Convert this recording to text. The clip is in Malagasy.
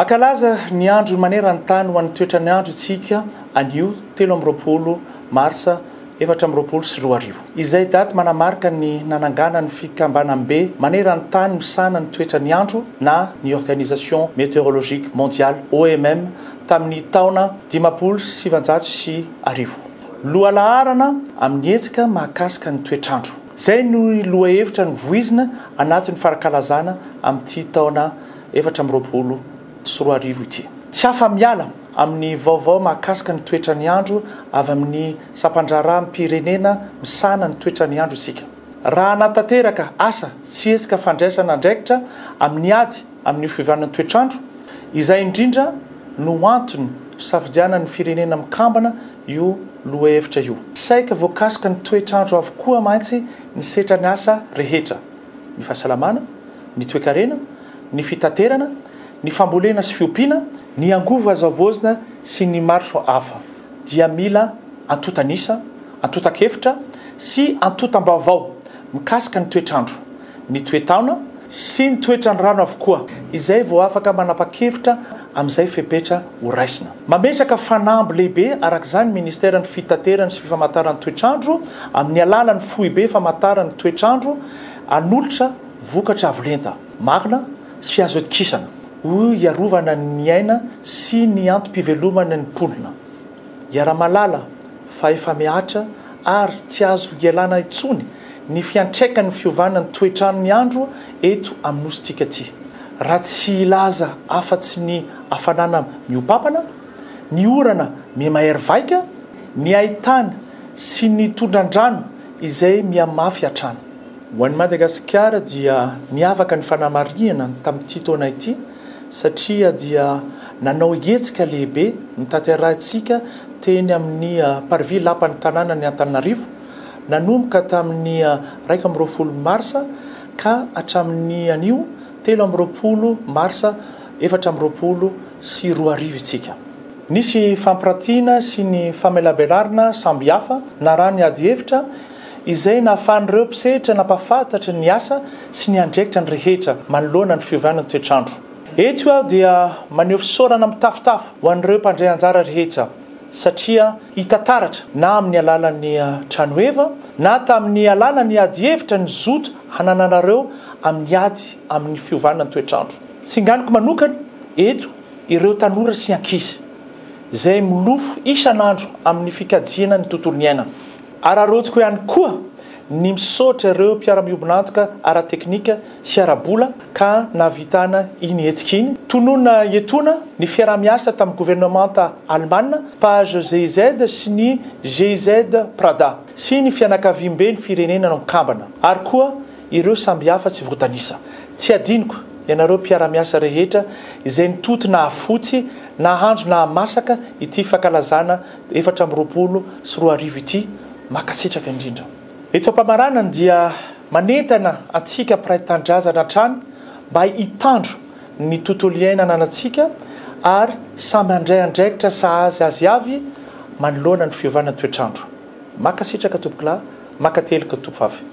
Makalaza ny andro manerany tany ho an'ny toetrany andro isika anio 13 marsa 2024. Izay daty manamarika ny nanangana ny fikambanam-be manerany tany misana ny toetrany andro na ny Organisation Météorologique Mondiale OMM tamin'ny taona 1710. Lohalaharana amin'ny hetsika mahakasika ny toetrandro. Zay no lohahevitra ny voizina anatin'ny farakalazana amin'ity taona 2024 ity. Tsy afa-miala amin'ny vaovao mahakasika ny toetrany andro avy amin'ny sampandraram-pirenena misana ny toetrany andro isika. Raha natateraka asa tsy hetsika fandraisana andraikitra amin'ny ady amin'ny fiovanan'ny toetrandro, izay indrindra no antony safidianan'ny firenena mikambana io lohahevitra io. Saika voakasika ny toetrandro avokoa maintsy ny setrany asa rehetra: ny fahasalamana, ny toekarena, ny fitaterana, ny fambolena sy fiompiana, ny angovo azavozina sy ny maro hafa. Dia mila antotanisa, antotakevitra sy antotam-baovao mikasika ny toetrandro, ny toetaona sy ny toetrany rano avokoa, izay vao afaka manapa-kevitra amin'izay fepetra ho raisina. Mametraka fanamby lehibe arak'izany Ministère ny Fitaterana sy Famantarana toetrandro amin'ny alalan'ny foibe famantarana toetrandro anolotra vokatra avolenta, marina sy azo etikisana ho iarovana ny aina sy ny antom-pivelomana ny mpolina. Iara-malala fa efa miatra ary tsy azo ialana intsony ny fiantraikan'ny fiovanan'ny toetrandron'ny andro eto amin'nositsika ity. Raha tsy ilaza afa-tsy ny hafanana miopapana, ny orana mimahery vaika, ny haitany sy ny tondran-drano izay miamafy hatrany. Ho an'ny Madagasikara dia niavaka ny fanamarihana tamin'ity taona ity satria dia nanao hetsika lehibe nitanterahantsika teny amin'ny parvis lapan'ny tanàna ny Antananarivo, nanomboka tamin'ny 1 marsa ka hatramin'ny anio 13 marsa 2024 itsika. Nisy fampirantiana sy ny famelabelarana samby hafa na raha ny ady hevitra izay nahafahan'ireo mpisehatra nampafantatra ny asa sy ny andraikitra ny rehetra manoloana ny fiovanan'ny toetrandro. Eto aho dia maneho fisaorana mitafotafo ho an'ireo mpandray anjara rehetra satria hitataratra na amin'ny alalan'ny tranoheva na tamin'ny alalan'ny ady hevitra ny zoto hanananareo amin'ny ady amin'ny fiovanan'ny toetrandro. Singaniko manokana eto ireo tanora sy ankizy izay milofo isan'andro amin'ny fikajiana ny tontolon'ny iainana. Ararotsiko ihany koa ny misaotra ireo mpiara-miombonantoka ara-teknika sy ara-bola ka navitana iny hetsika iny. Tonona etona ny fiara-miasa tamin'ny gouvernemanta Alemana, page GIZ sy ny GIZ Prada sy ny fianakaviam-be ny firenena no mikambana, ary koa ireo samby hafa tsy voatanisa. Tsy adiniko ianareo mpiara-miasa rehetra izay nitoto na afotsy na handro na masaka ity fankalazana 2024 ity makasitraka indrindra. Eto am-pamaranana dia manentana antsika mpiray tandrazana hatrany mba hitandro ny tontolo iainana anantsika ary samby handray andraikitra sahazy azy avy manoloana ny fiovanan'ny toetrandro. Makasitraka tompokolahy, makatelika tompofavy.